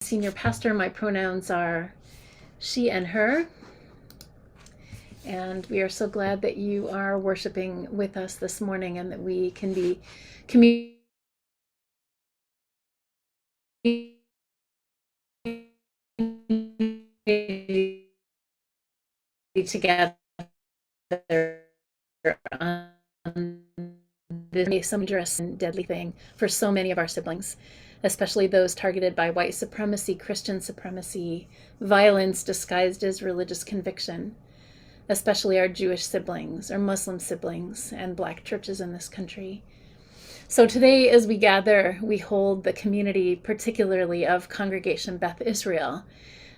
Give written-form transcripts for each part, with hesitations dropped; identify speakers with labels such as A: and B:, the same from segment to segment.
A: senior pastor. My pronouns are she and her. And we are so glad that you are worshiping with us this morning and that we can be communicating together on this dangerous and deadly thing for so many of our siblings, especially those targeted by white supremacy, Christian supremacy, violence disguised as religious conviction, especially our Jewish siblings, our Muslim siblings, and Black churches in this country. So today, as we gather, we hold the community, particularly of Congregation Beth Israel,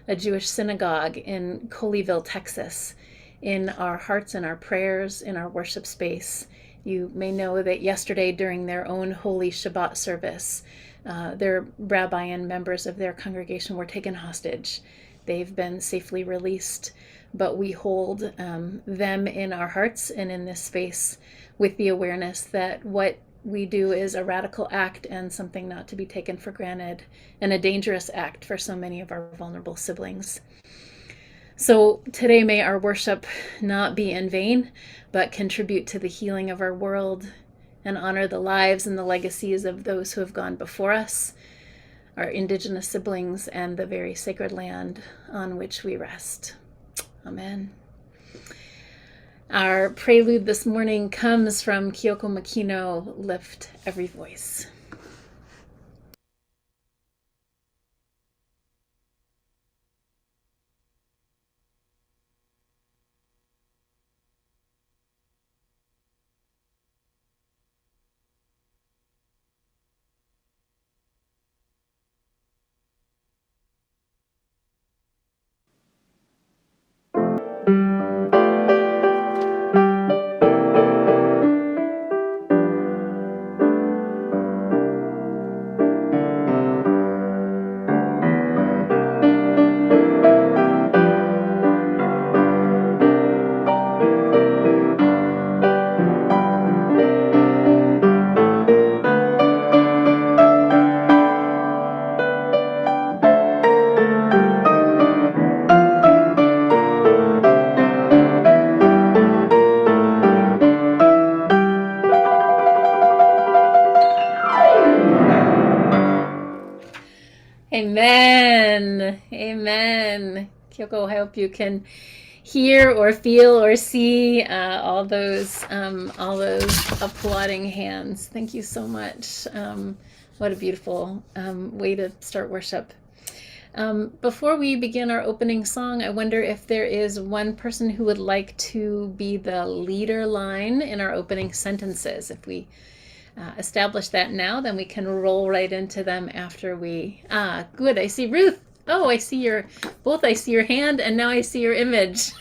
A: a Jewish synagogue in Colleyville, Texas, in our hearts and our prayers, in our worship space. You may know that yesterday during their own holy Shabbat service, their rabbi and members of their congregation were taken hostage. They've been safely released, but we hold them in our hearts and in this space with the awareness that what we do is a radical act and something not to be taken for granted, and a dangerous act for so many of our vulnerable siblings. So today, may our worship not be in vain, but contribute to the healing of our world and honor the lives and the legacies of those who have gone before us, our Indigenous siblings, and the very sacred land on which we rest. Amen. Our prelude this morning comes from Kyoko Makino, Lift Every Voice. Amen. Amen. Kyoko, I hope you can hear or feel or see all those applauding hands. Thank you so much. What a beautiful way to start worship. Before we begin our opening song, I wonder if there is one person who would like to be the leader line in our opening sentences. If we establish that now, then we can roll right into them after we, good, I see Ruth. Oh, I see your hand, and now I see your image.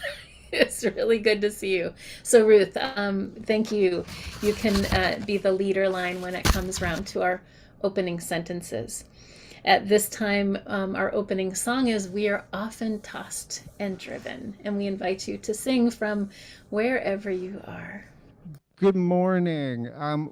A: It's really good to see you. So Ruth, thank you. You can be the leader line when it comes around to our opening sentences. At this time, our opening song is "We Are Often Tossed and Driven," and we invite you to sing from wherever you are.
B: Good morning.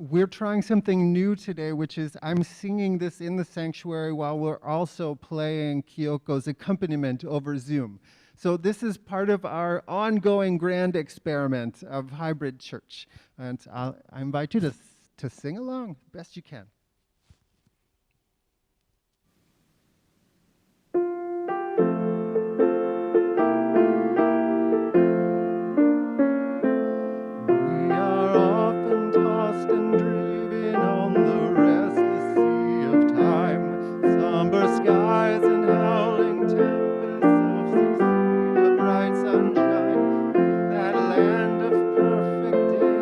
B: We're trying something new today, which is I'm singing this in the sanctuary while we're also playing Kyoko's accompaniment over Zoom. So this is part of our ongoing grand experiment of hybrid church. And I invite you to sing along best you can. Skies and howling tempests of succeed, a bright sunshine in that land of perfect day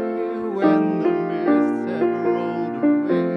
B: when the mists have rolled away.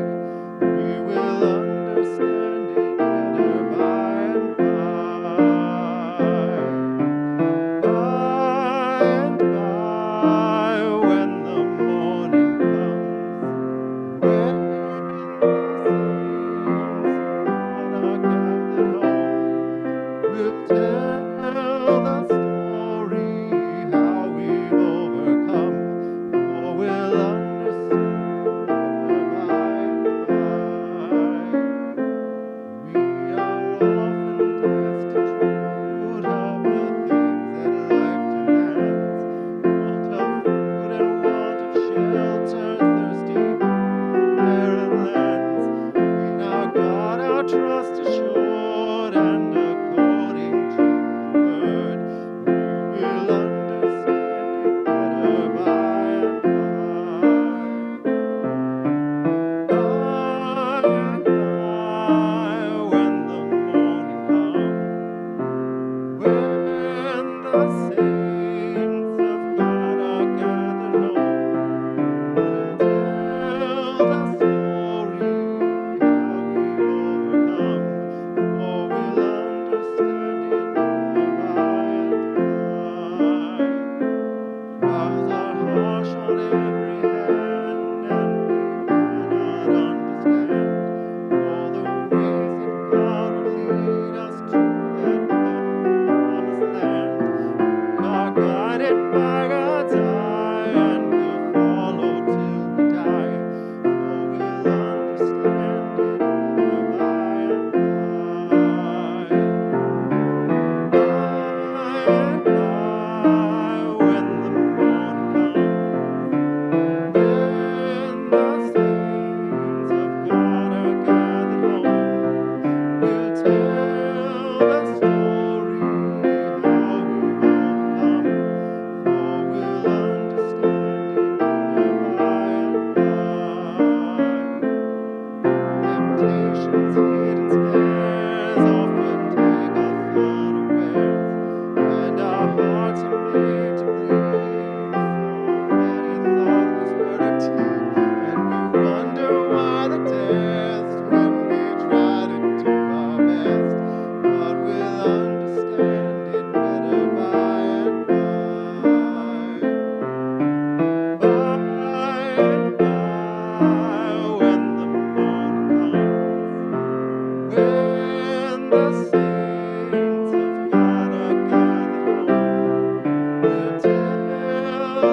B: the saints of God are gathered home. We'll tell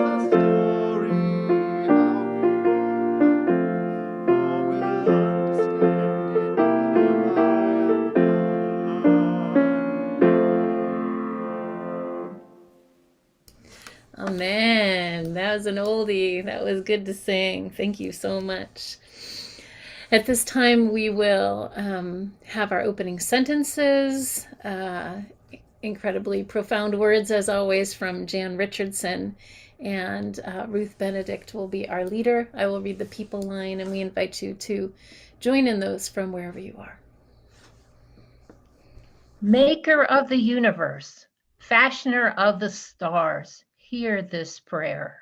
B: the story how we overcome, for we'll understand it better by and by.
A: Amen. That was an oldie. That was good to sing. Thank you so much. At this time, we will have our opening sentences. Incredibly profound words, as always, from Jan Richardson. And Ruth Benedict will be our leader. I will read the people line, and we invite you to join in those from wherever you are.
C: Maker of the universe, fashioner of the stars, hear this prayer.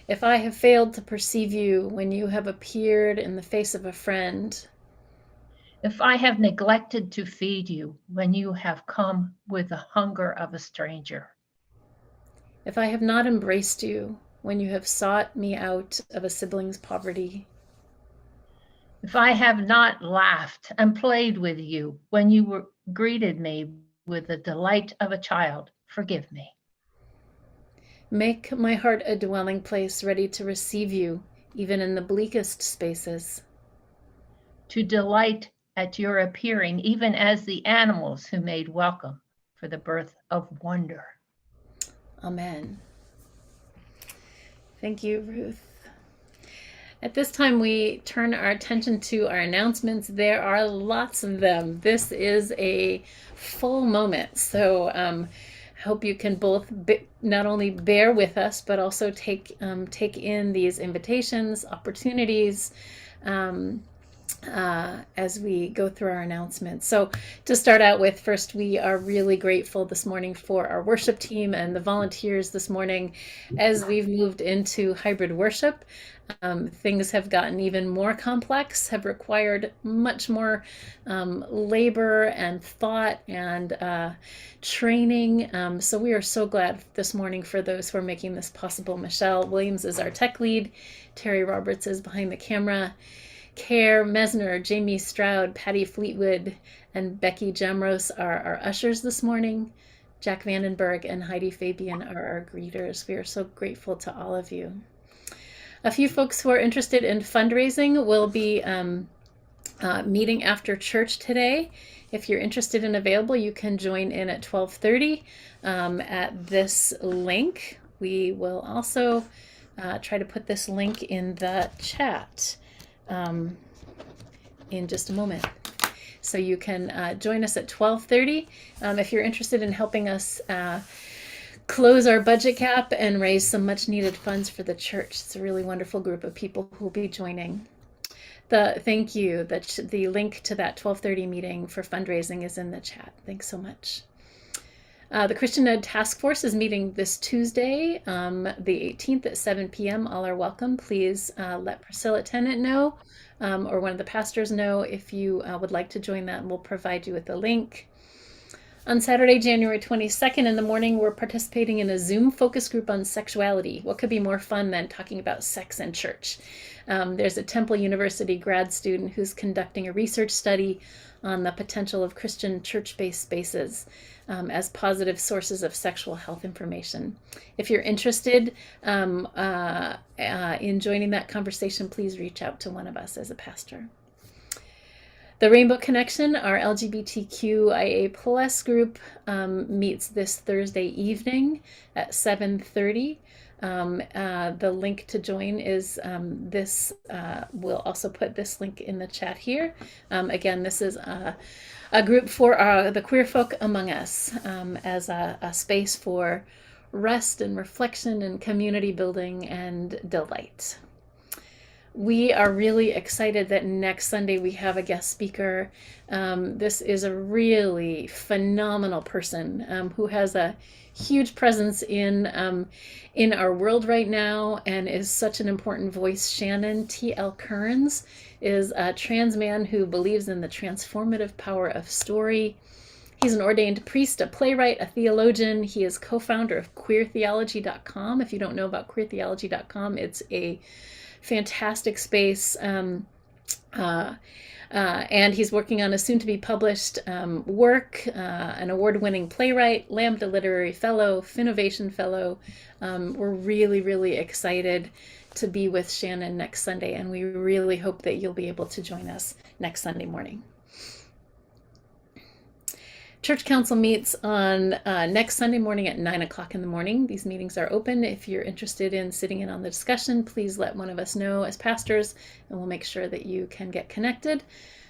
A: If I have failed to perceive you when you have appeared in the face of a friend,
C: if I have neglected to feed you when you have come with the hunger of a stranger,
A: if I have not embraced you when you have sought me out of a sibling's poverty,
C: if I have not laughed and played with you when you greeted me with the delight of a child, forgive me.
A: make my heart a dwelling place ready to receive you, even in the bleakest spaces.
C: To delight at your appearing, even as the animals who made welcome for the birth of wonder.
A: Amen. Thank you, Ruth. At this time, we turn our attention to our announcements. There are lots of them. This is a full moment, so I hope you can both not only bear with us, but also take in these invitations, opportunities, as we go through our announcements. So to start out with, first, we are really grateful this morning for our worship team and the volunteers this morning. As we've moved into hybrid worship, things have gotten even more complex, have required much more labor and thought and training. So we are so glad this morning for those who are making this possible. Michelle Williams is our tech lead. Terry Roberts is behind the camera. Care Mesner, Jamie Stroud, Patty Fleetwood, and Becky Jamros are our ushers this morning. Jack Vandenberg and Heidi Fabian are our greeters. We are so grateful to all of you. A few folks who are interested in fundraising will be meeting after church today. If you're interested and available, you can join in at 12:30 at this link. We will also try to put this link in the chat in just a moment. So you can join us at 12:30 if you're interested in helping us close our budget gap and raise some much needed funds for the church. It's a really wonderful group of people who will be joining. Thank you. The link to that 12:30 meeting for fundraising is in the chat. Thanks so much. The Christian Ed Task Force is meeting this Tuesday, the 18th at 7 p.m. All are welcome. Please let Priscilla Tennant know or one of the pastors know if you would like to join that, and we'll provide you with the link. On Saturday, January 22nd in the morning, we're participating in a Zoom focus group on sexuality. What could be more fun than talking about sex and church? There's a Temple University grad student who's conducting a research study on the potential of Christian church-based spaces as positive sources of sexual health information. If you're interested in joining that conversation, please reach out to one of us as a pastor. The Rainbow Connection, our LGBTQIA plus group, meets this Thursday evening at 7:30. The link to join is this. We'll also put this link in the chat here. Again, this is a group for the queer folk among us as a space for rest and reflection and community building and delight. We are really excited that next Sunday we have a guest speaker. This is a really phenomenal person who has a huge presence in our world right now and is such an important voice. Shannon T.L. Kearns is a trans man who believes in the transformative power of story. He's an ordained priest, a playwright, a theologian. He is co-founder of queertheology.com. If you don't know about queertheology.com, it's a fantastic space And he's working on a soon-to-be published work, an award-winning playwright, Lambda Literary Fellow, Finnovation Fellow. We're really, really excited to be with Shannon next Sunday, and we really hope that you'll be able to join us next Sunday morning. Church Council meets on next Sunday morning at 9 o'clock in the morning. These meetings are open. If you're interested in sitting in on the discussion, please let one of us know as pastors, and we'll make sure that you can get connected.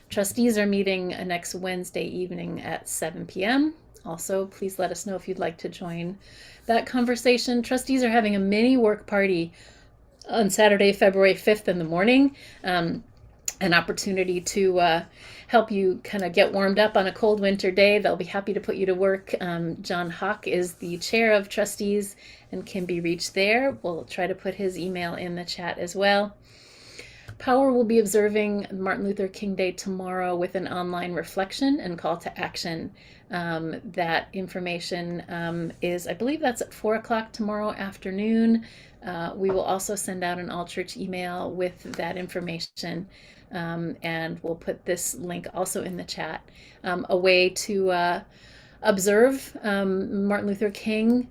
A: Trustees are meeting next Wednesday evening at 7 p.m. Also, please let us know if you'd like to join that conversation. Trustees are having a mini work party on Saturday, February 5th in the morning. An opportunity to help you kind of get warmed up on a cold winter day. They'll be happy to put you to work. John Hawk is the chair of trustees and can be reached there. We'll try to put his email in the chat as well. Power will be observing Martin Luther King Day tomorrow with an online reflection and call to action. That information is, I believe that's at 4 o'clock tomorrow afternoon. We will also send out an all-church email with that information. And we'll put this link also in the chat. A way to observe Martin Luther King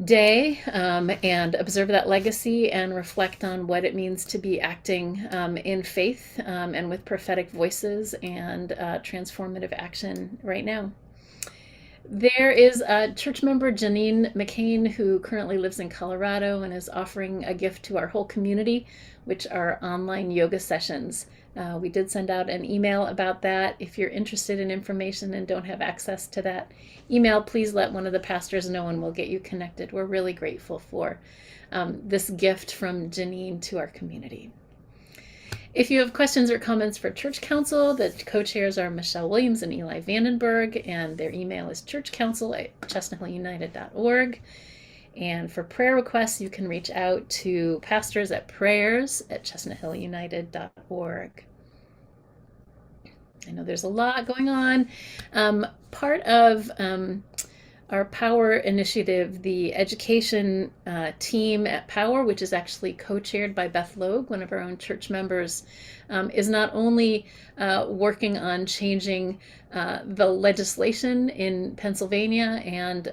A: Day and observe that legacy and reflect on what it means to be acting in faith and with prophetic voices and transformative action right now. There is a church member, Janine McCain, who currently lives in Colorado and is offering a gift to our whole community, which are online yoga sessions. We did send out an email about that. If you're interested in information and don't have access to that email, please let one of the pastors know and we'll get you connected. We're really grateful for this gift from Janine to our community. If you have questions or comments for Church Council, the co-chairs are Michelle Williams and Eli Vandenberg, and their email is churchcouncil@chestnuthillunited.org. And for prayer requests, you can reach out to pastors at prayers@chestnuthillunited.org. I know there's a lot going on. Part of our Power initiative, the education team at Power, which is actually co-chaired by Beth Logue, one of our own church members, is not only working on changing the legislation in Pennsylvania and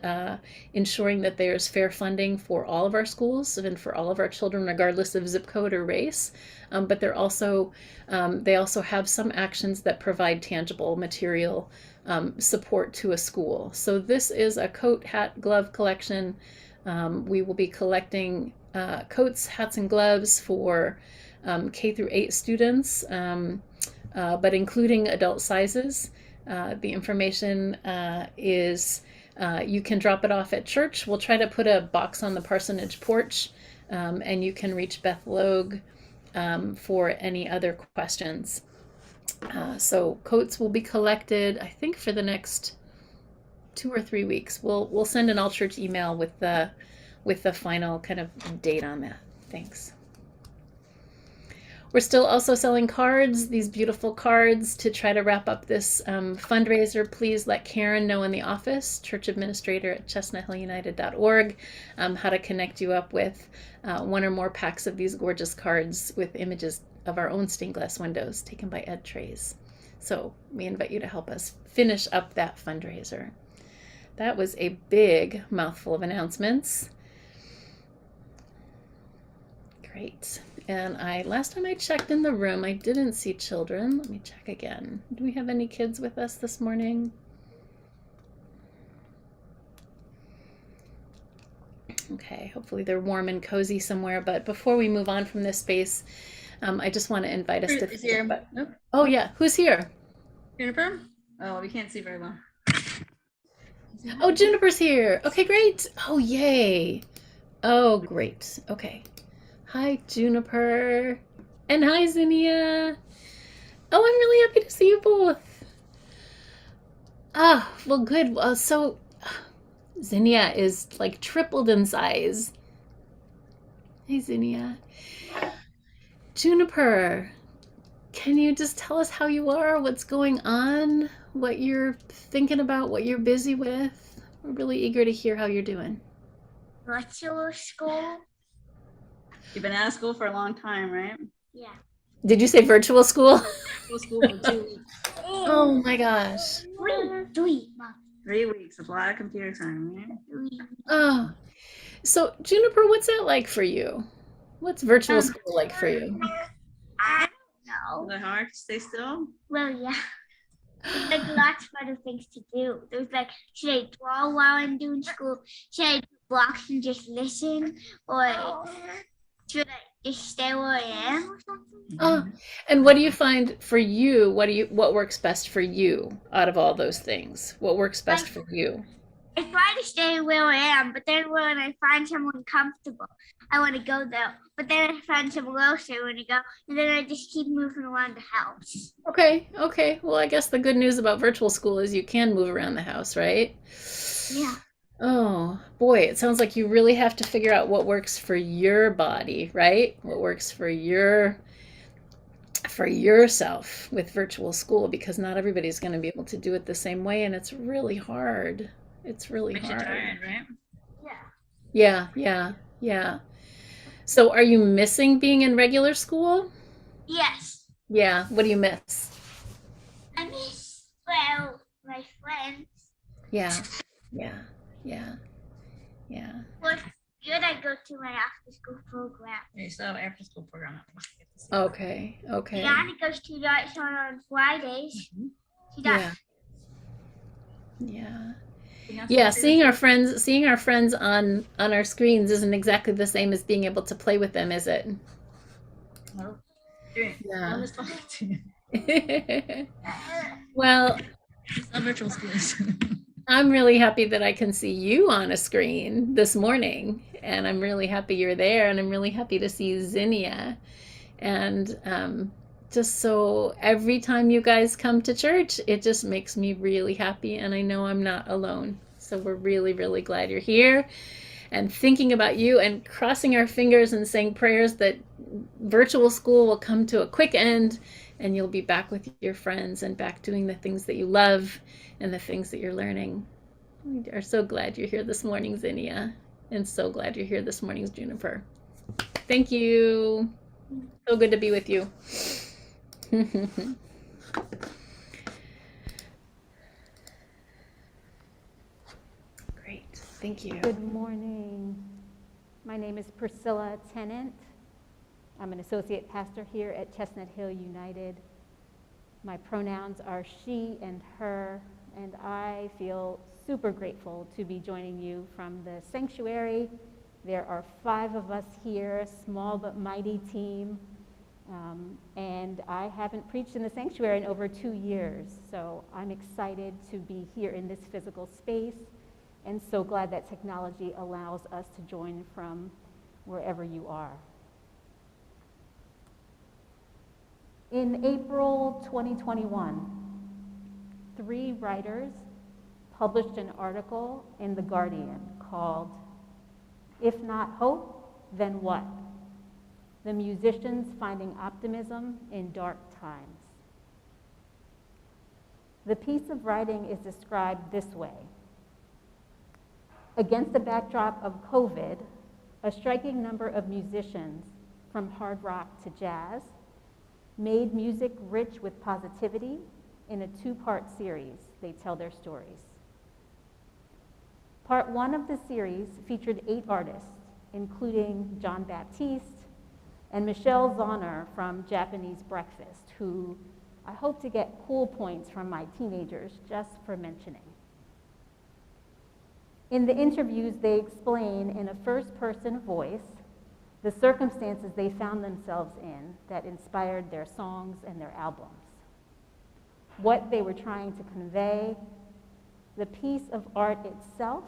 A: ensuring that there's fair funding for all of our schools and for all of our children, regardless of zip code or race, but they also have some actions that provide tangible material support to a school. So this is a coat, hat, glove collection. We will be collecting coats, hats, and gloves for K through 8 students, but including adult sizes. The information is you can drop it off at church. We'll try to put a box on the parsonage porch, and you can reach Beth Logue for any other questions. So coats will be collected, I think, for the next 2 or 3 weeks. We'll send an all-church email with the final kind of date on that. Thanks. We're still also selling cards, these beautiful cards, to try to wrap up this fundraiser. Please let Karen know in the office, church administrator at chestnuthillunited.org, how to connect you up with one or more packs of these gorgeous cards with images of our own stained glass windows taken by Ed Trays. So we invite you to help us finish up that fundraiser. That was a big mouthful of announcements. Great. And last time I checked in the room, I didn't see children. Let me check again. Do we have any kids with us this morning? Okay, hopefully they're warm and cozy somewhere. But before we move on from this space, I just want to invite us to think about...
D: Nope.
A: Oh yeah, who's here?
D: Juniper? Oh, we can't see very well.
A: Oh, Juniper's here. Okay, great. Oh, yay. Oh, great. Okay. Hi, Juniper. And hi, Zinnia. Oh, I'm really happy to see you both. Ah, well, good. So Zinnia is like tripled in size. Hey, Zinnia. Juniper, can you just tell us how you are, what's going on, what you're thinking about, what you're busy with? We're really eager to hear how you're doing.
E: What's your school?
D: You've been out of school for a long time, right?
E: Yeah.
A: Did you say virtual school?
D: Virtual school for 2 weeks.
A: Oh my gosh.
E: 3 months.
D: 3 weeks. A lot of computer time, right?
A: Oh, so Juniper, what's that like for you? What's virtual school like for you?
E: I
D: Is
E: don't know.
D: it hard to stay still?
E: Well, yeah. There's like lots of other things to do. There's like, should I draw while I'm doing school? Should I do blocks and just listen? Or should I just stay where I am or something?
A: Oh, and what do you find for you? What works best for you out of all those things? What works best for you?
E: I try to stay where I am, but then when I find someone comfortable, I want to go there. But then I find someone else I want to go, and then I just keep moving around the house.
A: Okay, okay. Well, I guess the good news about virtual school is you can move around the house, right?
E: Yeah.
A: Oh, boy, it sounds like you really have to figure out what works for your body, right? What works for yourself with virtual school because not everybody's going to be able to do it the same way and it's really hard. It's really
D: Makes you
A: hard.
D: tired, right?
E: Yeah.
A: Yeah. So are you missing being in regular school?
E: Yes.
A: Yeah. What do you miss?
E: I miss, well, my friends.
A: Yeah.
E: Well, good I go to my after school program.
D: Yeah, so after school program.
A: Okay.
E: Diana goes to that on Fridays. She does.
A: Yeah, seeing our friends on our screens isn't exactly the same as being able to play with them, is it?
D: No.
A: Yeah.
D: Just talking to you.
A: Well,
D: It's not virtual schools.
A: I'm really happy that I can see you on a screen this morning, and I'm really happy you're there, and I'm really happy to see Zinnia. And just so every time you guys come to church, it just makes me really happy, and I know I'm not alone. So we're really, really glad you're here and thinking about you and crossing our fingers and saying prayers that virtual school will come to a quick end and you'll be back with your friends and back doing the things that you love and the things that you're learning. We are so glad you're here this morning, Zinnia, and so glad you're here this morning, Juniper. Thank you. So good to be with you. Great. Thank you.
F: Good morning. My name is Priscilla Tennant. I'm an associate pastor here at Chestnut Hill United. My pronouns are she and her, and I feel super grateful to be joining you from the sanctuary. There are 5 of us here, a small but mighty team, and I haven't preached in the sanctuary in over 2 years, so I'm excited to be here in this physical space and so glad that technology allows us to join from wherever you are. In April 2021, 3 writers published an article in The Guardian called, "If Not Hope, Then What? The Musicians Finding Optimism in Dark Times." The piece of writing is described this way. Against the backdrop of COVID, a striking number of musicians, from hard rock to jazz, made music rich with positivity in a 2-part series. They tell their stories. Part 1 of the series featured 8 artists, including John Baptiste and Michelle Zauner from Japanese Breakfast, who I hope to get cool points from my teenagers just for mentioning. In the interviews, they explain in a first-person voice the circumstances they found themselves in that inspired their songs and their albums, what they were trying to convey. The piece of art itself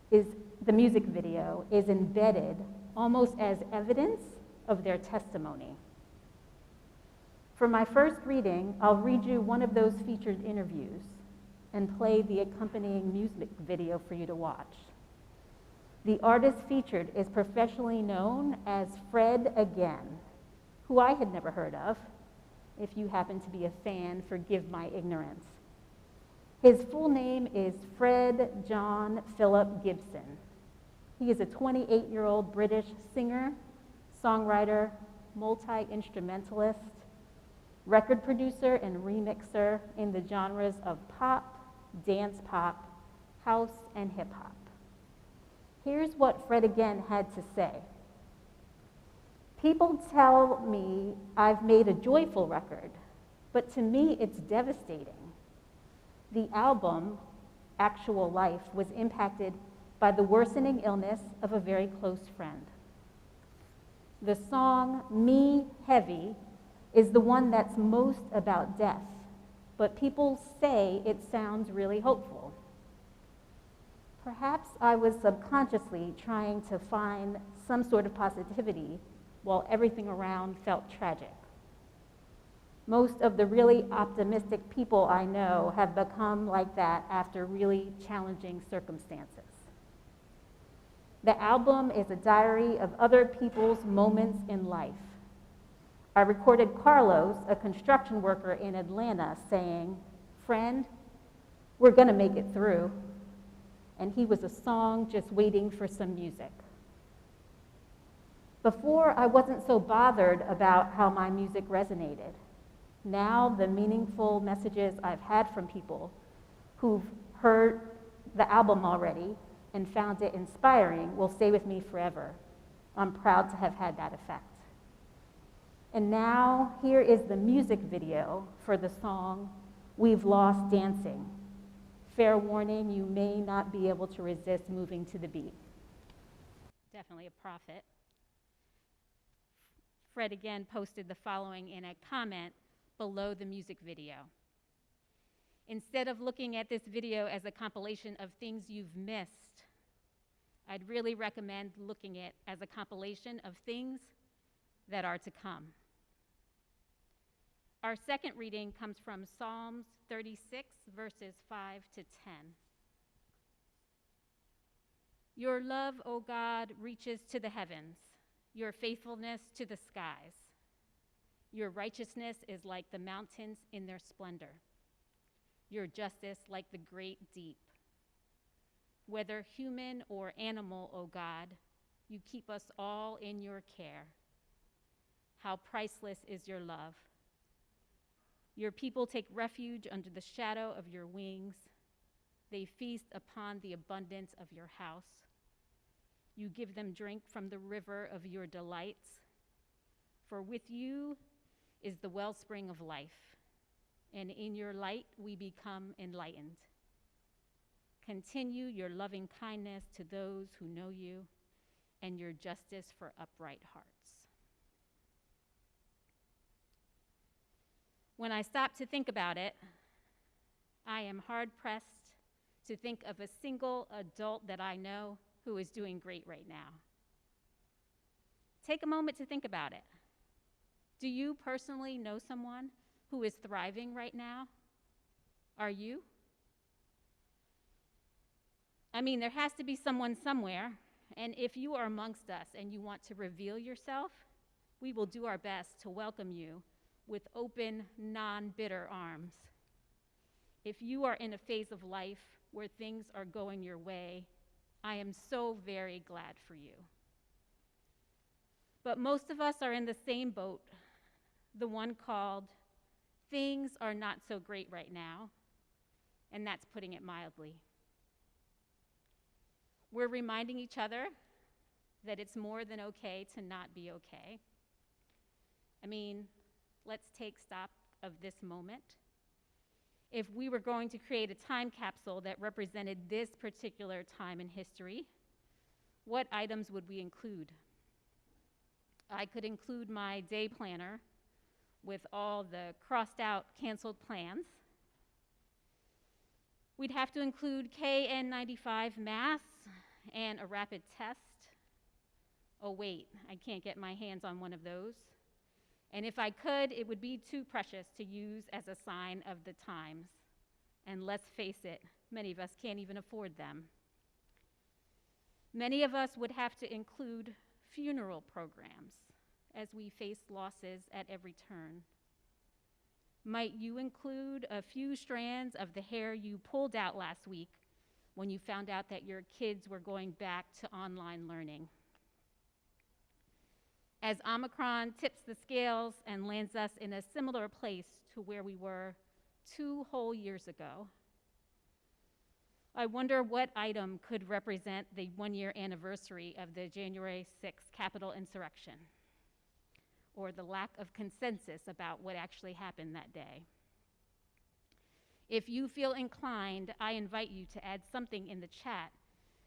F: the music video is embedded almost as evidence of their testimony. For my first reading, I'll read you one of those featured interviews and play the accompanying music video for you to watch. The artist featured is professionally known as Fred Again, who I had never heard of. If you happen to be a fan, forgive my ignorance. His full name is Fred John Philip Gibson. He is a 28-year-old British singer, songwriter, multi-instrumentalist, record producer, and remixer in the genres of pop, dance pop, house, and hip hop. Here's what Fred again had to say. People tell me I've made a joyful record, but to me it's devastating. The album, Actual Life, was impacted by the worsening illness of a very close friend. The song, Me Heavy, is the one that's most about death, but people say it sounds really hopeful. Perhaps I was subconsciously trying to find some sort of positivity while everything around felt tragic. Most of the really optimistic people I know have become like that after really challenging circumstances. The album is a diary of other people's moments in life. I recorded Carlos, a construction worker in Atlanta, saying, "Friend, we're gonna make it through." And he was a song just waiting for some music. Before, I wasn't so bothered about how my music resonated. Now, the meaningful messages I've had from people who've heard the album already and found it inspiring will stay with me forever. I'm proud to have had that effect. And now, here is the music video for the song, We've Lost Dancing. Fair warning, you may not be able to resist moving to the beat. Definitely a prophet. Fred again posted the following in a comment below the music video. Instead of looking at this video as a compilation of things you've missed, I'd really recommend looking at it as a compilation of things that are to come. Our second reading comes from Psalms 36, verses 5 to 10. Your love, O God, reaches to the heavens, your faithfulness to the skies. Your righteousness is like the mountains in their splendor, your justice like the great deep. Whether human or animal, O God, you keep us all in your care. How priceless is your love. Your people take refuge under the shadow of your wings. They feast upon the abundance of your house. You give them drink from the river of your delights. For with you is the wellspring of life, and in your light we become enlightened. Continue your loving kindness to those who know you, and your justice for upright hearts. When I stop to think about it, I am hard-pressed to think of a single adult that I know who is doing great right now. Take a moment to think about it. Do you personally know someone who is thriving right now? Are you? I mean, there has to be someone somewhere, and if you are amongst us and you want to reveal yourself, we will do our best to welcome you with open, non-bitter arms. If you are in a phase of life where things are going your way, I am so very glad for you. But most of us are in the same boat, the one called, things are not so great right now, and that's putting it mildly. We're reminding each other that it's more than okay to not be okay. I mean, let's take stock of this moment. If we were going to create a time capsule that represented this particular time in history, what items would we include? I could include my day planner with all the crossed out, canceled plans. We'd have to include KN95 masks and a rapid test. Oh wait, I can't get my hands on one of those. And if I could, it would be too precious to use as a sign of the times. And let's face it, many of us can't even afford them. Many of us would have to include funeral programs as we face losses at every turn. Might you include a few strands of the hair you pulled out last week when you found out that your kids were going back to online learning? as Omicron tips the scales and lands us in a similar place to where we were 2 whole years ago, I wonder what item could represent the 1-year anniversary of the January 6th Capitol insurrection, or the lack of consensus about what actually happened that day. If you feel inclined, I invite you to add something in the chat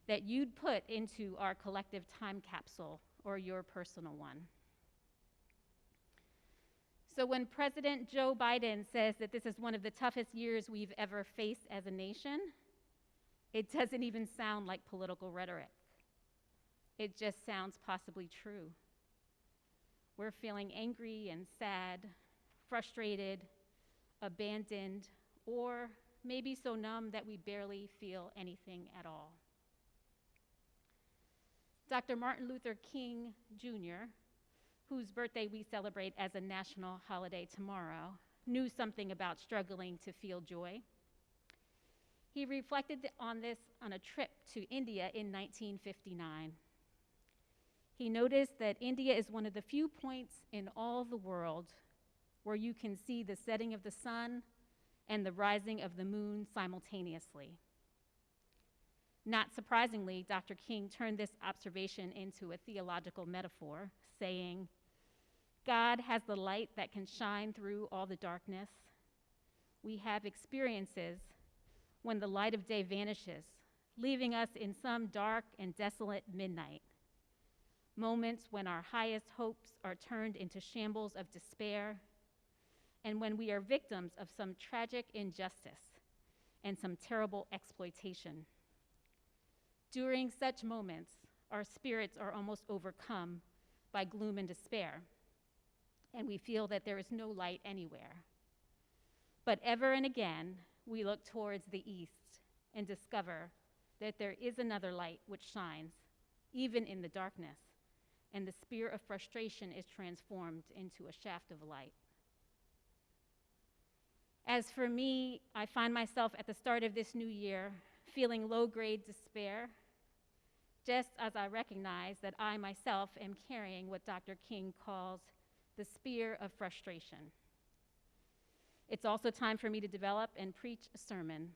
F: that you'd put into our collective time capsule or your personal one. So when President Joe Biden says that this is one of the toughest years we've ever faced as a nation, it doesn't even sound like political rhetoric. It just sounds possibly true. We're feeling angry and sad, frustrated, abandoned, or maybe so numb that we barely feel anything at all. Dr. Martin Luther King Jr., whose birthday we celebrate as a national holiday tomorrow, knew something about struggling to feel joy. He reflected on this on a trip to India in 1959. He noticed that India is one of the few points in all the world where you can see the setting of the sun and the rising of the moon simultaneously. Not surprisingly, Dr. King turned this observation into a theological metaphor, saying, God has the light that can shine through all the darkness. We have experiences when the light of day vanishes, leaving us in some dark and desolate midnight. Moments when our highest hopes are turned into shambles of despair, and when we are victims of some tragic injustice and some terrible exploitation. During such moments, our spirits are almost overcome by gloom and despair, and we feel that there is no light anywhere. But ever and again, we look towards the east and discover that there is another light which shines, even in the darkness, and the spear of frustration is transformed into a shaft of light. As for me, I find myself at the start of this new year feeling low-grade despair, just as I recognize that I myself am carrying what Dr. King calls the spear of frustration. It's also time for me to develop and preach a sermon.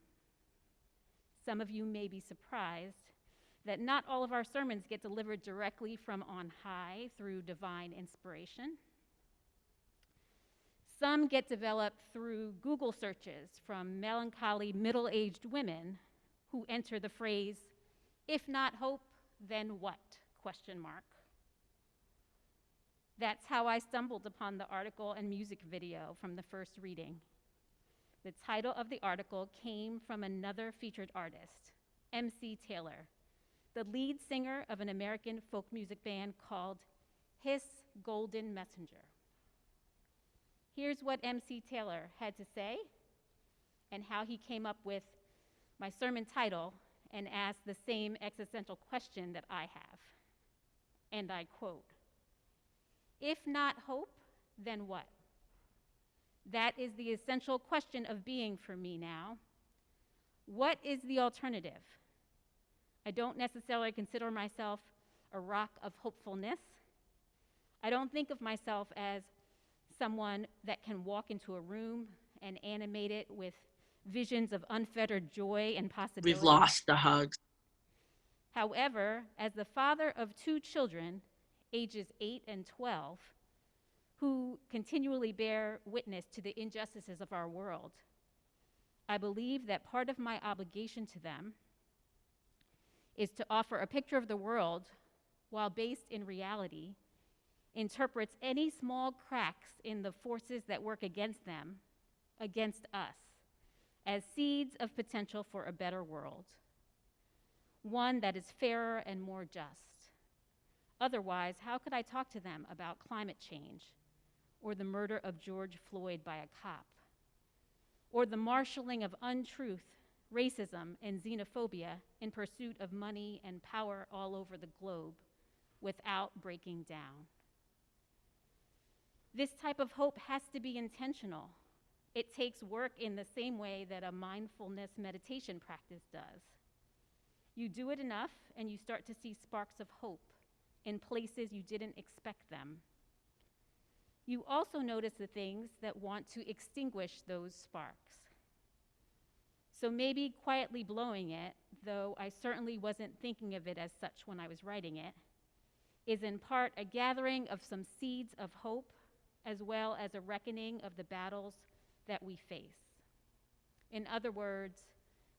F: Some of you may be surprised that not all of our sermons get delivered directly from on high through divine inspiration. Some get developed through Google searches from melancholy middle-aged women who enter the phrase, "If not hope, then what?" ? That's how I stumbled upon the article and music video from the first reading. The title of the article came from another featured artist, MC Taylor, the lead singer of an American folk music band called His Golden Messenger. Here's what MC Taylor had to say and how he came up with my sermon title and asked the same existential question that I have. And I quote, "If not hope, then what?" That is the essential question of being for me now. What is the alternative? I don't necessarily consider myself a rock of hopefulness. I don't think of myself as someone that can walk into a room and animate it with visions of unfettered joy and possibility.
G: We've lost the hugs.
F: However, as the father of 2 children, ages 8 and 12, who continually bear witness to the injustices of our world, I believe that part of my obligation to them is to offer a picture of the world while based in reality, interprets any small cracks in the forces that work against them, against us, as seeds of potential for a better world, one that is fairer and more just. Otherwise, how could I talk to them about climate change, or the murder of George Floyd by a cop, or the marshaling of untruth, racism, and xenophobia in pursuit of money and power all over the globe without breaking down? This type of hope has to be intentional. It takes work in the same way that a mindfulness meditation practice does. You do it enough, and you start to see sparks of hope in places you didn't expect them. You also notice the things that want to extinguish those sparks. So maybe quietly blowing it, though I certainly wasn't thinking of it as such when I was writing it, is in part a gathering of some seeds of hope, as well as a reckoning of the battles that we face. In other words,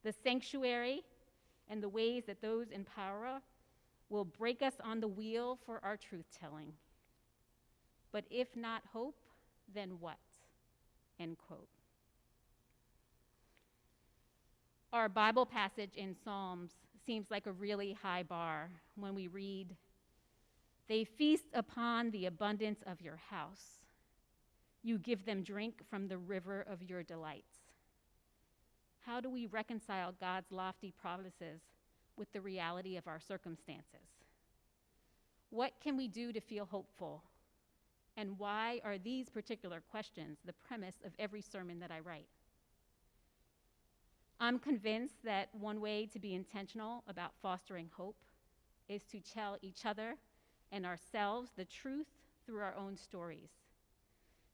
F: the sanctuary and the ways that those in power will break us on the wheel for our truth-telling. But if not hope, then what? End quote. Our Bible passage in Psalms seems like a really high bar when we read, "They feast upon the abundance of your house. You give them drink from the river of your delights." How do we reconcile God's lofty promises with the reality of our circumstances? What can we do to feel hopeful? And why are these particular questions the premise of every sermon that I write? I'm convinced that one way to be intentional about fostering hope is to tell each other and ourselves the truth through our own stories.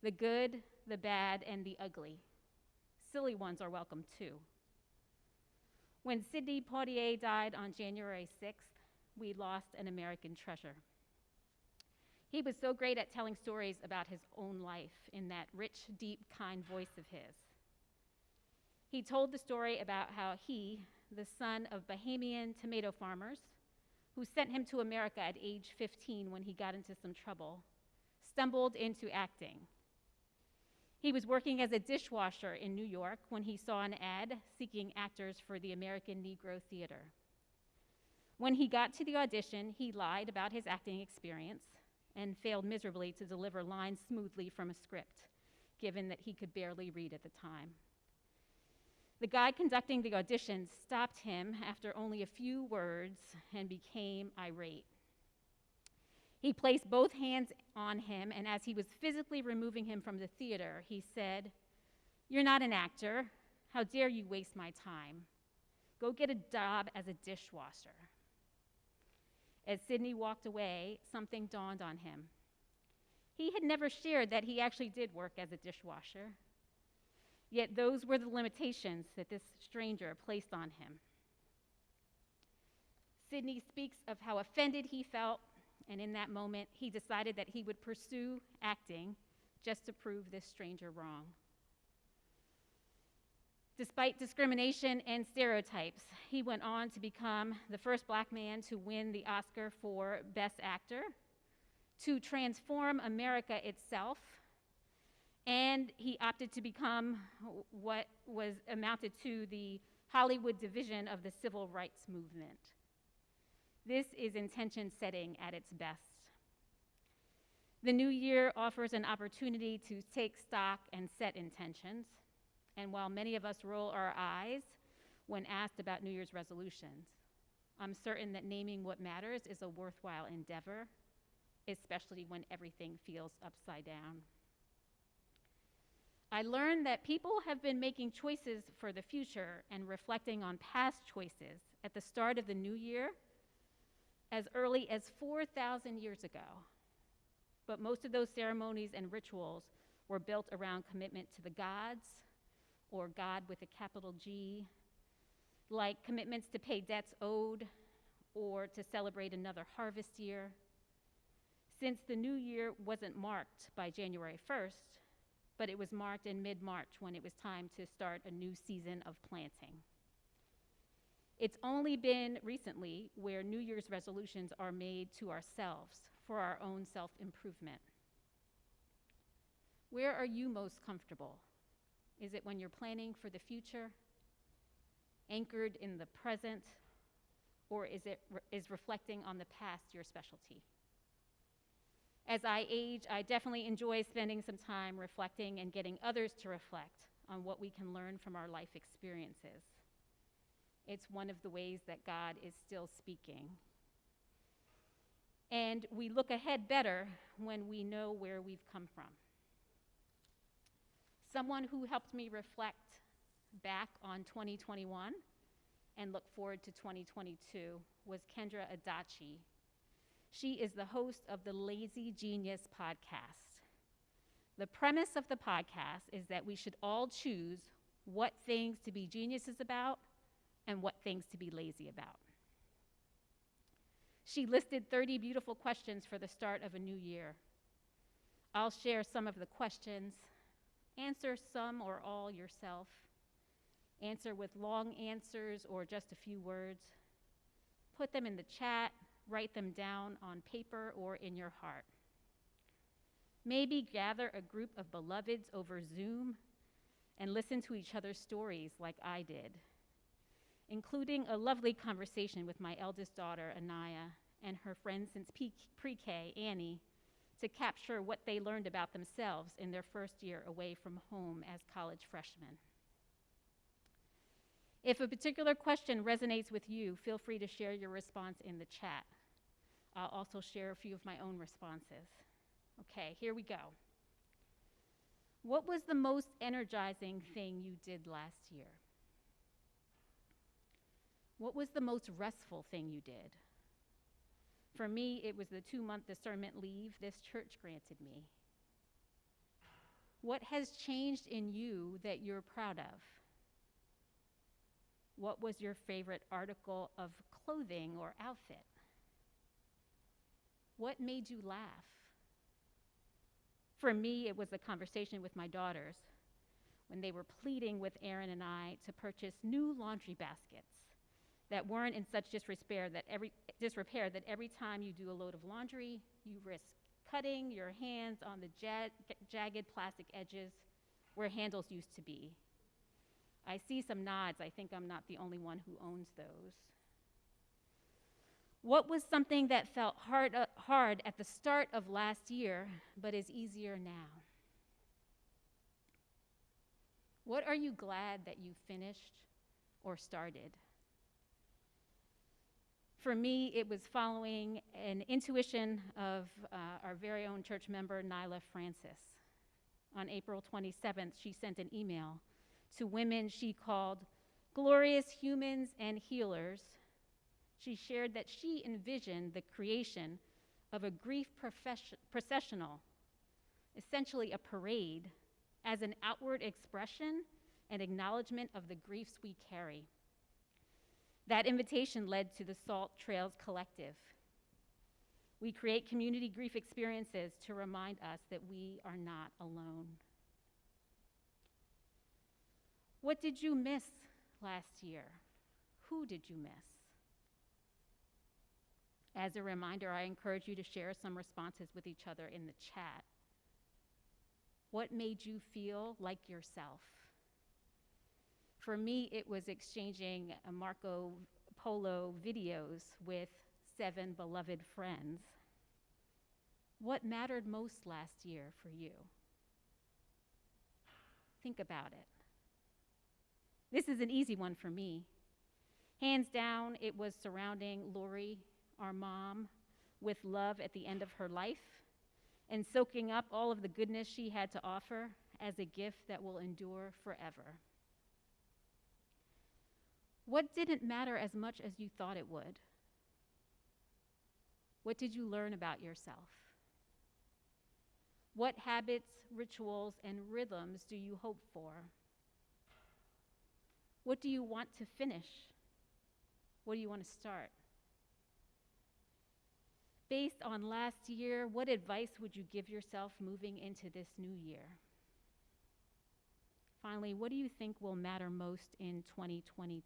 F: The good, the bad, and the ugly. Silly ones are welcome too. When Sidney Poitier died on January 6th, we lost an American treasure. He was so great at telling stories about his own life in that rich, deep, kind voice of his. He told the story about how he, the son of Bahamian tomato farmers, who sent him to America at age 15 when he got into some trouble, stumbled into acting. He was working as a dishwasher in New York when he saw an ad seeking actors for the American Negro Theater. When he got to the audition, he lied about his acting experience and failed miserably to deliver lines smoothly from a script, given that he could barely read at the time. The guy conducting the audition stopped him after only a few words and became irate. He placed both hands on him, and as he was physically removing him from the theater, he said, "You're not an actor. How dare you waste my time? Go get a job as a dishwasher." As Sidney walked away, something dawned on him. He had never shared that he actually did work as a dishwasher, yet those were the limitations that this stranger placed on him. Sidney speaks of how offended he felt, and in that moment, he decided that he would pursue acting just to prove this stranger wrong. Despite discrimination and stereotypes, he went on to become the first Black man to win the Oscar for Best Actor, to transform America itself, and he opted to become what was amounted to the Hollywood division of the civil rights movement. This is intention setting at its best. The new year offers an opportunity to take stock and set intentions. And while many of us roll our eyes when asked about New Year's resolutions, I'm certain that naming what matters is a worthwhile endeavor, especially when everything feels upside down. I learned that people have been making choices for the future and reflecting on past choices at the start of the new year as early as 4,000 years ago. But most of those ceremonies and rituals were built around commitment to the gods, or God with a capital G, like commitments to pay debts owed or to celebrate another harvest year. Since the new year wasn't marked by January 1st, but it was marked in mid-March when it was time to start a new season of planting. It's only been recently where New Year's resolutions are made to ourselves for our own self-improvement. Where are you most comfortable? Is it when you're planning for the future, anchored in the present, or is reflecting on the past your specialty? As I age, I definitely enjoy spending some time reflecting and getting others to reflect on what we can learn from our life experiences. It's one of the ways that God is still speaking. And we look ahead better when we know where we've come from. Someone who helped me reflect back on 2021 and look forward to 2022 was Kendra Adachi. She is the host of the Lazy Genius podcast. The premise of the podcast is that we should all choose what things to be geniuses about and what things to be lazy about. She listed 30 beautiful questions for the start of a new year. I'll share some of the questions. Answer some or all yourself. Answer with long answers or just a few words. Put them in the chat, write them down on paper or in your heart. Maybe gather a group of beloveds over Zoom and listen to each other's stories like I did, including a lovely conversation with my eldest daughter, Anaya, and her friend since pre-K, Annie, to capture what they learned about themselves in their first year away from home as college freshmen. If a particular question resonates with you, feel free to share your response in the chat. I'll also share a few of my own responses. Okay, here we go. What was the most energizing thing you did last year? What was the most restful thing you did? For me, it was the 2-month discernment leave this church granted me. What has changed in you that you're proud of? What was your favorite article of clothing or outfit? What made you laugh? For me, it was a conversation with my daughters when they were pleading with Aaron and I to purchase new laundry baskets that weren't in such disrepair that every time you do a load of laundry, you risk cutting your hands on the jagged plastic edges where handles used to be. I see some nods. I think I'm not the only one who owns those. What was something that felt hard at the start of last year, but is easier now? What are you glad that you finished or started? For me, it was following an intuition of our very own church member, Nyla Francis. On April 27th, she sent an email to women she called glorious humans and healers. She shared that she envisioned the creation of a grief processional, essentially a parade, as an outward expression and acknowledgement of the griefs we carry. That invitation led to the Salt Trails Collective. We create community grief experiences to remind us that we are not alone. What did you miss last year? Who did you miss? As a reminder, I encourage you to share some responses with each other in the chat. What made you feel like yourself? For me, it was exchanging Marco Polo videos with 7 beloved friends. What mattered most last year for you? Think about it. This is an easy one for me. Hands down, it was surrounding Lori, our mom, with love at the end of her life and soaking up all of the goodness she had to offer as a gift that will endure forever. What didn't matter as much as you thought it would? What did you learn about yourself? What habits, rituals, and rhythms do you hope for? What do you want to finish? What do you want to start? Based on last year, what advice would you give yourself moving into this new year? Finally, what do you think will matter most in 2022?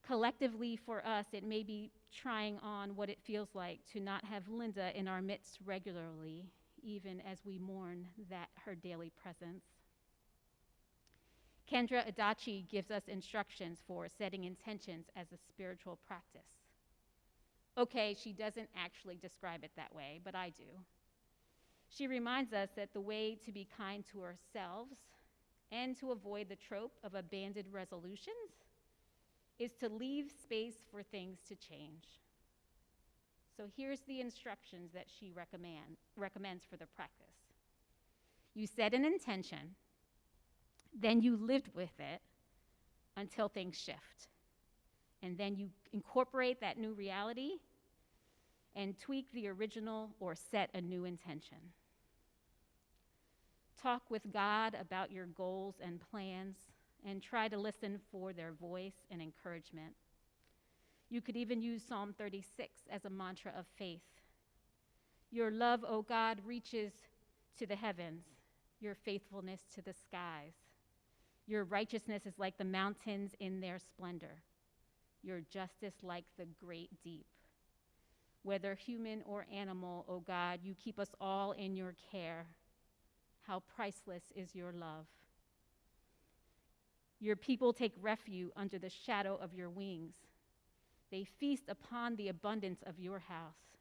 F: Collectively, for us, it may be trying on what it feels like to not have Linda in our midst regularly, even as we mourn her daily presence. Kendra Adachi gives us instructions for setting intentions as a spiritual practice. Okay, she doesn't actually describe it that way, but I do. She reminds us that the way to be kind to ourselves and to avoid the trope of abandoned resolutions is to leave space for things to change. So here's the instructions that she recommends for the practice. You set an intention, then you lived with it until things shift. And then you incorporate that new reality and tweak the original or set a new intention. Talk with God about your goals and plans and try to listen for their voice and encouragement. You could even use Psalm 36 as a mantra of faith. Your love, O God, reaches to the heavens, your faithfulness to the skies. Your righteousness is like the mountains in their splendor, your justice like the great deep. Whether human or animal, O God, you keep us all in your care. How priceless is your love. Your people take refuge under the shadow of your wings. They feast upon the abundance of your house.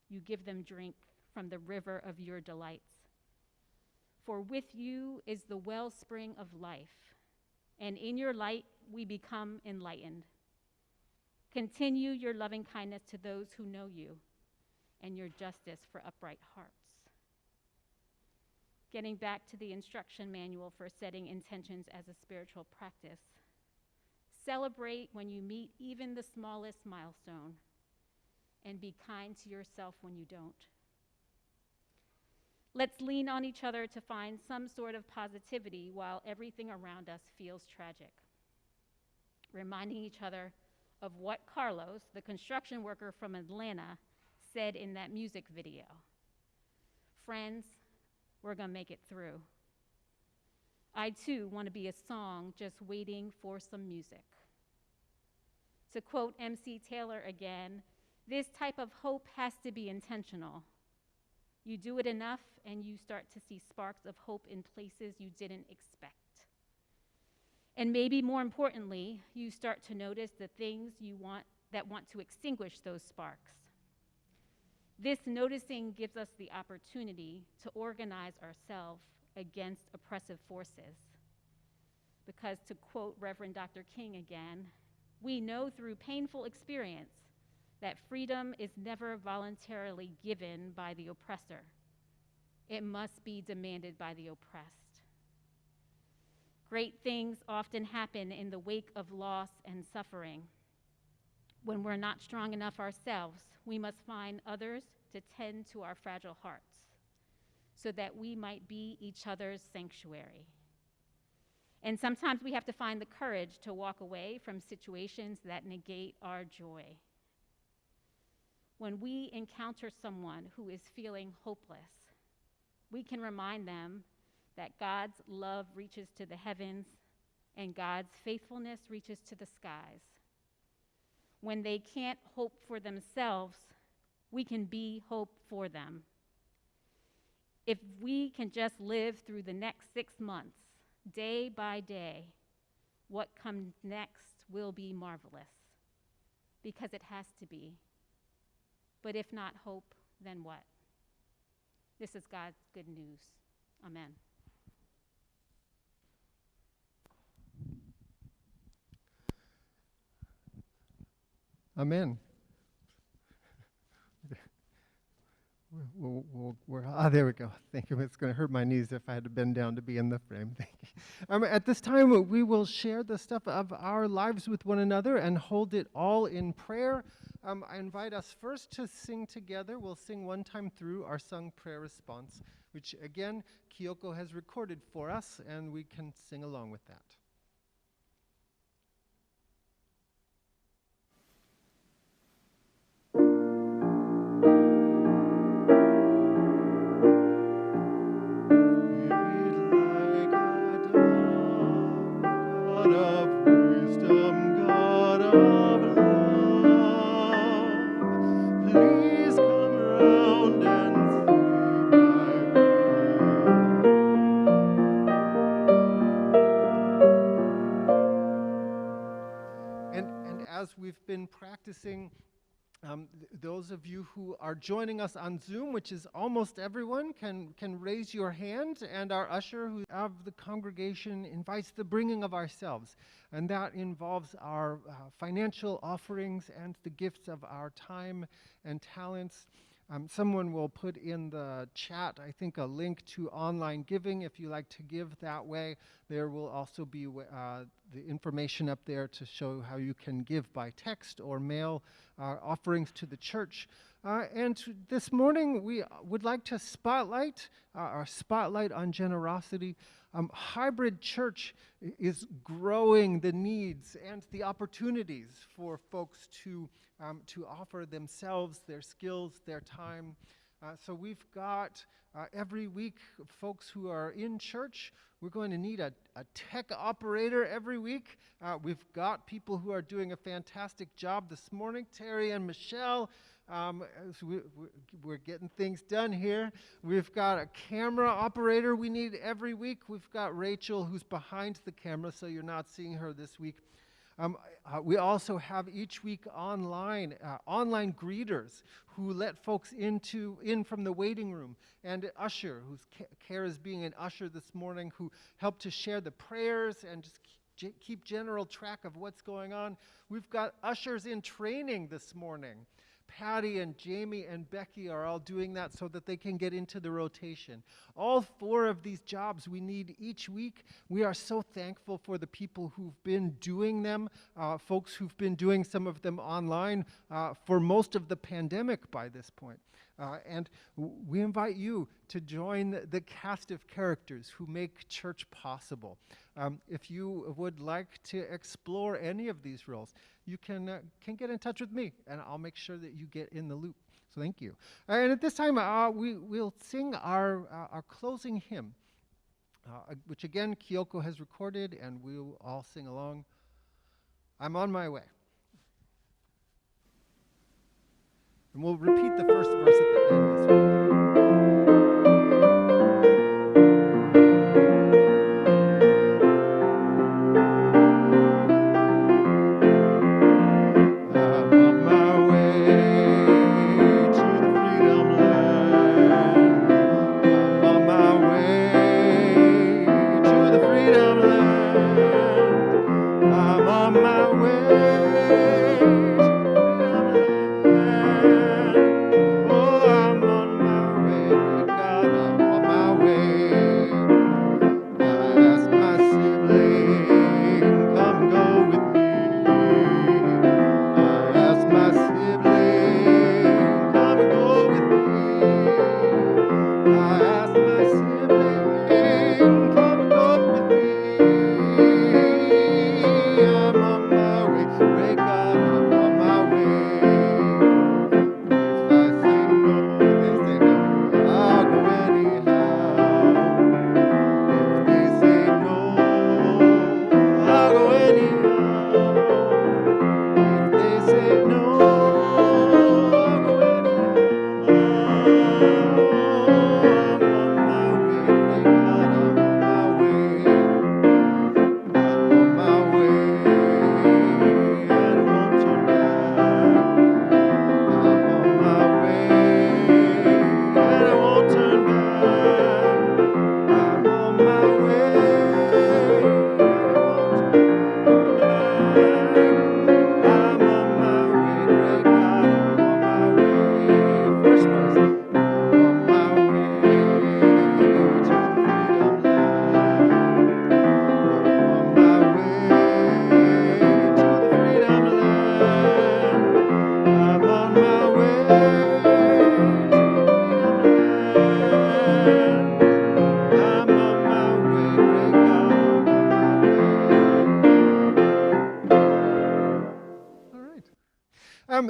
F: You give them drink from the river of your delights. For with you is the wellspring of life, and in your light we become enlightened. Continue your loving kindness to those who know you, and your justice for upright hearts. Getting back to the instruction manual for setting intentions as a spiritual practice. Celebrate when you meet even the smallest milestone, and be kind to yourself when you don't. Let's lean on each other to find some sort of positivity while everything around us feels tragic. Reminding each other of what Carlos, the construction worker from Atlanta, said in that music video. Friends, we're gonna make it through. I too want to be a song just waiting for some music. To quote MC Taylor again, this type of hope has to be intentional. You do it enough and you start to see sparks of hope in places you didn't expect. And maybe more importantly, you start to notice the things that want to extinguish those sparks. This noticing gives us the opportunity to organize ourselves against oppressive forces. Because to quote Reverend Dr. King again, we know through painful experience that freedom is never voluntarily given by the oppressor. It must be demanded by the oppressed. Great things often happen in the wake of loss and suffering. When we're not strong enough ourselves, we must find others to tend to our fragile hearts so that we might be each other's sanctuary. And sometimes we have to find the courage to walk away from situations that negate our joy. When we encounter someone who is feeling hopeless, we can remind them that God's love reaches to the heavens and God's faithfulness reaches to the skies. When they can't hope for themselves, we can be hope for them. If we can just live through the next 6 months, day by day, what comes next will be marvelous, because it has to be. But if not hope, then what? This is God's good news. Amen.
B: Amen. There we go. Thank you. It's going to hurt my knees if I had to bend down to be in the frame. Thank you. At this time, we will share the stuff of our lives with one another and hold it all in prayer. I invite us first to sing together. We'll sing one time through our sung prayer response, which again, Kyoko has recorded for us, and we can sing along with that. God of wisdom, God of love, please come around and see my way. And as we've been practicing, those of you who are joining us on Zoom, which is almost everyone, can raise your hand, and our usher who of the congregation invites the bringing of ourselves. And that involves our financial offerings and the gifts of our time and talents. Someone will put in the chat, I think, a link to online giving if you like to give that way. There will also be the information up there to show how you can give by text or mail offerings to the church. And this morning, we would like to spotlight our spotlight on generosity. Hybrid church is growing the needs and the opportunities for folks to offer themselves, their skills, their time. So we've got every week folks who are in church. We're going to need a tech operator every week. We've got people who are doing a fantastic job this morning, Terry and Michelle. So we're getting things done here. We've got a camera operator we need every week. We've got Rachel, who's behind the camera, so you're not seeing her this week. We also have each week online greeters who let folks in from the waiting room, and an usher, whose care is being an usher this morning, who helped to share the prayers and just keep general track of what's going on. We've got ushers in training this morning. Patty and Jamie and Becky are all doing that so that they can get into the rotation. All 4 of these jobs we need each week. We are so thankful for the people who've been doing them, folks who've been doing some of them online for most of the pandemic by this point. And we invite you to join the cast of characters who make church possible. If you would like to explore any of these roles, you can get in touch with me, and I'll make sure that you get in the loop. So thank you. And at this time, we'll sing our closing hymn, which again Kyoko has recorded, and we'll all sing along. I'm on my way. And we'll repeat the first verse at the end as well.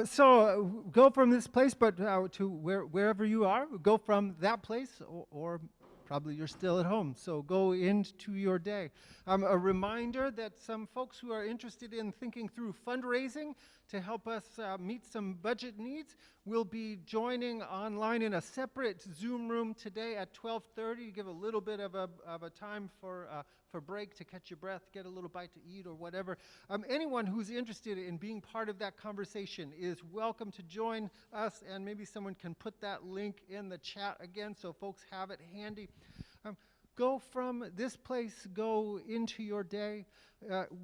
B: So go from this place, but to wherever you are. Go from that place, or probably you're still at home. So go into your day. A reminder that some folks who are interested in thinking through fundraising to help us meet some budget needs will be joining online in a separate Zoom room today at 12:30 to give a little bit of a time for break, to catch your breath, get a little bite to eat or whatever. Anyone who's interested in being part of that conversation is welcome to join us, and maybe someone can put that link in the chat again so folks have it handy. Go from this place, go into your day,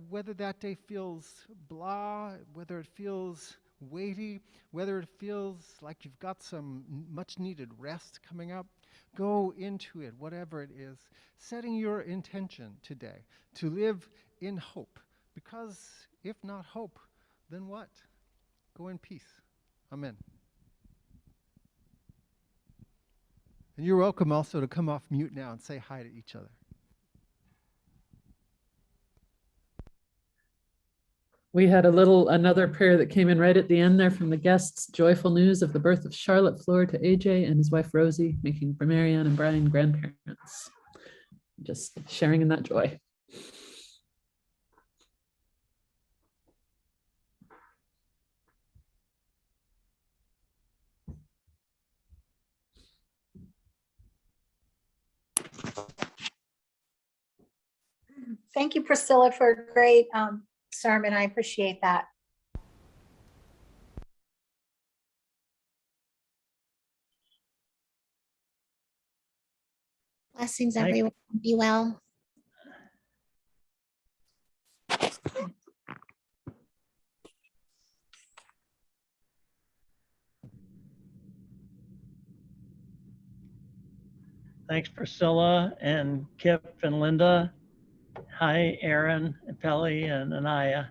B: whether that day feels blah, whether it feels weighty, whether it feels like you've got some much needed rest coming up. Go into it, whatever it is, setting your intention today to live in hope. Because if not hope, then what? Go in peace. Amen. And you're welcome also to come off mute now and say hi to each other.
G: We had another prayer that came in right at the end there from the guests. Joyful news of the birth of Charlotte Fleur to AJ and his wife Rosie, making for Marianne and Brian grandparents. Just sharing in that joy.
H: Thank you, Priscilla, for a great sermon. I appreciate that.
I: Blessings, everyone. Be well.
J: Thanks, Priscilla and Kip and Linda. Hi, Aaron and Pelly and Anaya.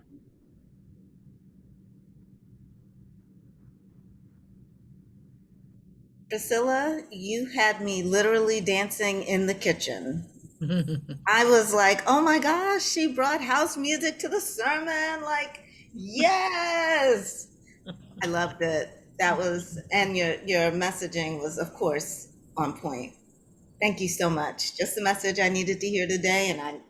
K: Priscilla, you had me literally dancing in the kitchen. I was like, oh my gosh, she brought house music to the sermon. Like, yes. I loved it. That was, and your messaging was, of course, on point. Thank you so much. Just the message I needed to hear today, and I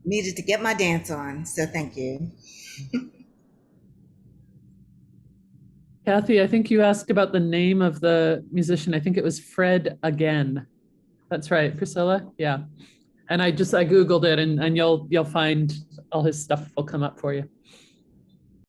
K: needed to get my dance on. So thank you.
G: Kathy, I think you asked about the name of the musician. I think it was Fred Again. That's right, Priscilla. Yeah. And I Googled it, and you'll find all his stuff will come up for you.